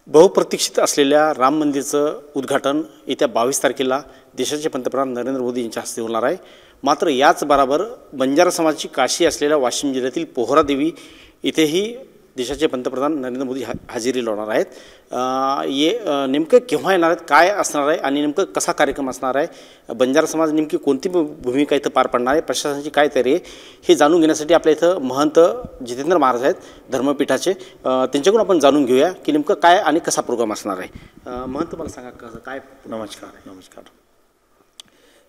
बहुप्रतीक्षित असलेल्या राम मंदिरचं उद्घाटन येत्या 22 तारखेला देशाचे पंतप्रधान नरेंद्र मोदी यांच्या हस्ते होणार आहे। मात्र याच बरोबर बंजारा समाजाची काशी असलेल्या वाशिम जिल्ह्यातील पोहरादेवी इथेही देशाचे पंतप्रधान नरेंद्र मोदी हजेरी लावणार आहेत। नेमकं केव्हा येणार आहेत, काय असणार आहे आणि नेमकं कसा कार्यक्रम असणार आहे, बंजारा समाज नेमकी कोणती भूमिका इथं पार पाडणार आहे, प्रशासनाची काय तयारी आहे, हे जाणून घेण्यासाठी आपल्या इथं महंत जितेंद्र महाराज आहेत धर्मपीठाचे। त्यांच्याकडून आपण जाणून घेऊया की नेमकं काय आणि कसा प्रोग्राम असणार आहे। महंत मला सांगा कसं काय। नमस्कार।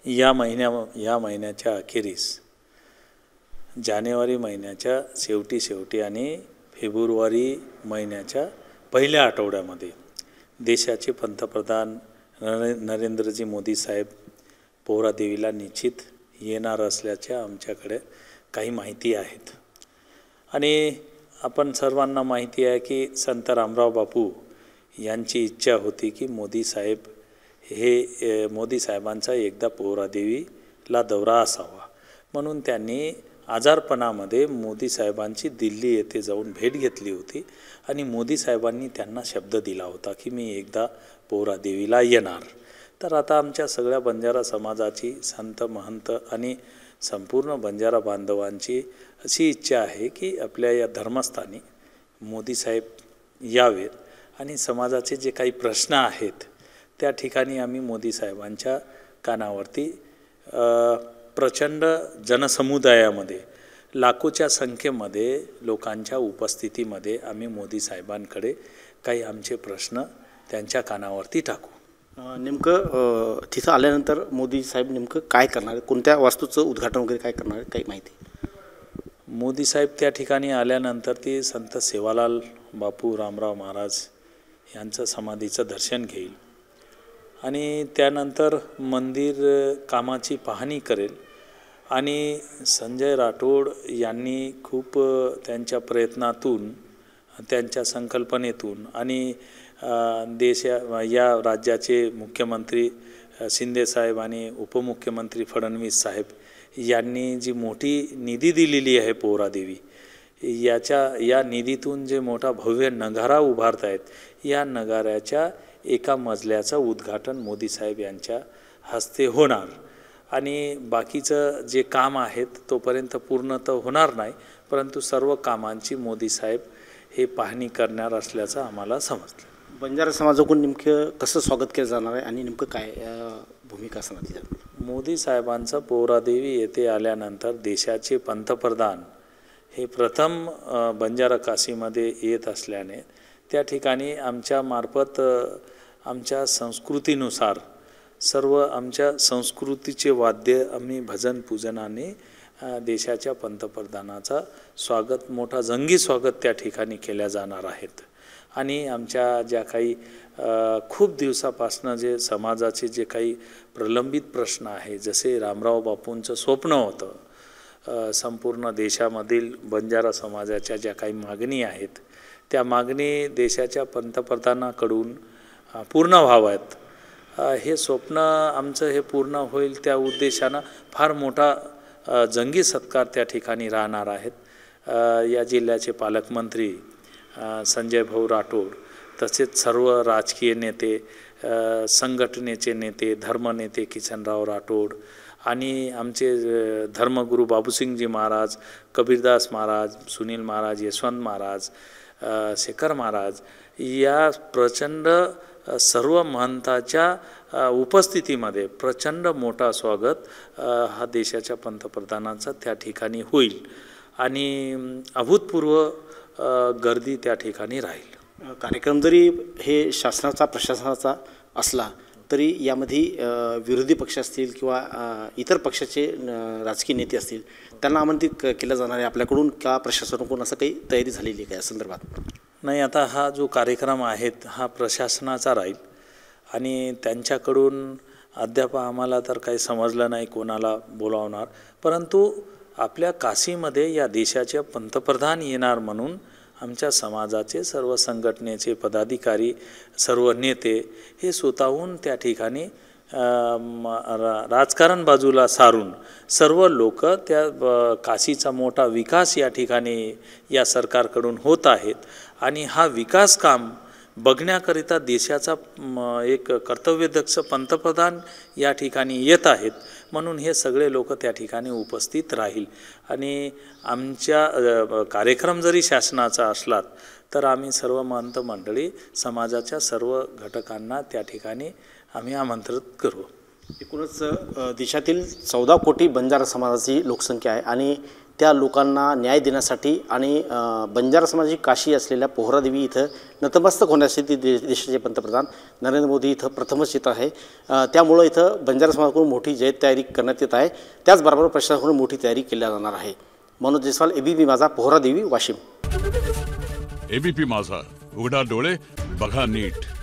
या महिन्याच्या अखेरीस जानेवारी महिन्याच्या शेवटी आणि फेब्रुवारी महिन्याच्या पहिल्या आठवड्यामध्ये देशाचे पंतप्रधान नरेंद्रजी मोदी साहेब पोहरादेवीला निश्चित येणार असल्याच्या आमच्याकडे काही माहिती आहेत। आणि आपण सर्वांना माहिती आहे की संत रामराव बापू यांची इच्छा होती की मोदी साहेबांचा एकदा पोहरादेवीला दौरा असावा, म्हणून त्यांनी आजारपणामध्ये मोदी साहेबांची दिल्ली येथे जाऊन भेट घेतली होती आणि मोदी साहेबांनी त्यांना शब्द दिला होता की मी एकदा पोहरादेवीला येणार। तर आता आमच्या सगळ्या बंजारा समाजाची, संत महंत आणि संपूर्ण बंजारा बांधवांची अशी इच्छा आहे की आपल्या या धर्मस्थानी मोदी साहेब यावेत आणि समाजाचे जे काही प्रश्न आहेत त्या ठिकाणी आम्ही मोदी साहेबांच्या कानावरती प्रचंड जनसमुदायामध्ये लाखोच्या संख्येमध्ये लोकांच्या उपस्थितीमध्ये आम्ही मोदी साहेबांकडे काही आमचे प्रश्न त्यांच्या कानावरती टाकू। नेमकं तिथं आल्यानंतर मोदी साहेब नेमकं काय करणार आहे, कोणत्या वास्तूचं उद्घाटन वगैरे काय करणार आहे, काही माहिती? मोदी साहेब त्या ठिकाणी आल्यानंतर ते संत सेवालाल बापू रामराव महाराज यांचं समाधीचं दर्शन घेईल आणि त्यानंतर मंदिर कामाची पाहणी करेल। आणि संजय राठोड यांनी खूप त्यांच्या प्रयत्नातून, त्यांच्या संकल्पनेतून आणि या राज्याचे मुख्यमंत्री शिंदेसाहेब आणि उपमुख्यमंत्री फडणवीस साहेब यांनी जी मोठी निधी दिलेली आहे पोहरादेवी, या निधीतून जे मोठा भव्य नगारा उभारत आहेत, या नगाऱ्याच्या एका मजल्याचं उद्घाटन मोदी साहेब यांच्या हस्ते होणार आणि बाकीचं जे काम आहेत तोपर्यंत पूर्ण तर होणार नाही, परंतु सर्व कामांची मोदी साहेब हे पाहणी करणार असल्याचं आम्हाला समजलं। बंजारा समाजाकडून नेमकं कसं स्वागत केलं जाणार आहे आणि नेमकं काय भूमिका असणार तिथं? मोदी साहेबांचं पोहरादेवी येथे आल्यानंतर देशाचे पंतप्रधान हे प्रथम बंजारा काशीमध्ये येत असल्याने त्या ठिकाणी आमच्या मार्फत आमच्या संस्कृतीनुसार सर्व आमच्या संस्कृतीचे वाद्य आम्ही भजन पूजनाने देशाच्या पंतप्रधानाचा स्वागत, मोठा जंगी स्वागत त्या ठिकाणी केल्या जाणार आहेत। आणि आमच्या ज्या काही खूप दिवसापासून जे समाजाचे जे काही प्रलंबित प्रश्न आहे, जसे रामराव बापूंचं स्वप्न होतं संपूर्ण देशामधील बंजारा समाजाच्या ज्या काही मागणी आहेत त्या मागणी देशाच्या पंतप्रधानाकडून पूर्ण व्हाव्यात, हे स्वप्न आमचं हे पूर्ण होईल त्या उद्देशानं फार मोठा जंगी सत्कार त्या ठिकाणी राहणार आहेत। या जिल्ह्याचे पालकमंत्री संजय भाऊ राठोड, तसेच सर्व राजकीय नेते, संघटनेचे नेते, धर्मनेते किसनराव राठोड आणि आमचे धर्मगुरू बाबूसिंगजी महाराज, कबीरदास महाराज, सुनील महाराज, यशवंत महाराज, शेखर महाराज, या प्रचंड सर्व महंताच्या उपस्थितीमध्ये प्रचंड मोठा स्वागत हा देशाच्या पंतप्रधानांचा त्या ठिकाणी होईल आणि अभूतपूर्व गर्दी त्या ठिकाणी राहील। कार्यक्रम जरी हे शासनाचा, प्रशासनाचा असला तरी यामध्ये विरोधी पक्ष असतील किंवा इतर पक्षाचे राजकीय नेते असतील त्यांना आमंत्रित केलं जाणार आहे आपल्याकडून का प्रशासनाकडून, असं काही तयारी झालेली आहे का या संदर्भात? नाही, आता हा जो कार्यक्रम आहे हा प्रशासनाचा राहील आणि त्यांच्याकडून अद्याप आम्हाला तर काही समजलं नाही कोणाला बोलावणार, परंतु आपल्या काशीमध्ये या देशाचे पंतप्रधान येणार म्हणून आमच्या समाजाचे सर्व संघटनेचे पदाधिकारी, सर्व नेते हे स्वतःहून त्या ठिकाणी राजकारण बाजूला सारून सर्व लोक त्या काशीचा मोठा विकास या ठिकाणी या सरकारकडून होत आहेत आणि हा विकास काम बघण्याकरिता देशाचा एक कर्तव्यदक्ष पंतप्रधान या ठिकाणी येत आहेत, म्हणून हे सगळे लोक त्या ठिकाणी उपस्थित राहील. आणि आमच्या कार्यक्रम जरी शासनाचा असला तर आम्ही सर्व महंत मंडळी समाजाच्या सर्व घटकांना त्या ठिकाणी आम्ही आमंत्रित करू. एकूणच देशातील 14 कोटी बंजारा समाजाची लोकसंख्या आहे आणि त्या लोकांना न्याय देण्यासाठी आणि बंजारा समाजाची काशी असलेल्या पोहरादेवी इथं नतमस्तक होण्यासाठी देशाचे पंतप्रधान नरेंद्र मोदी इथं प्रथमच येत आहे. त्यामुळं इथं बंजारा समाजाकडून मोठी तयारी करण्यात येत आहे. त्याचबरोबर प्रशासनाकडून मोठी तयारी केली जाणार आहे. मनोज जयस्वाल, ABP माझा, पोहरादेवी, वाशिम. ABP माझा, उघडा डोळे बघा नीट.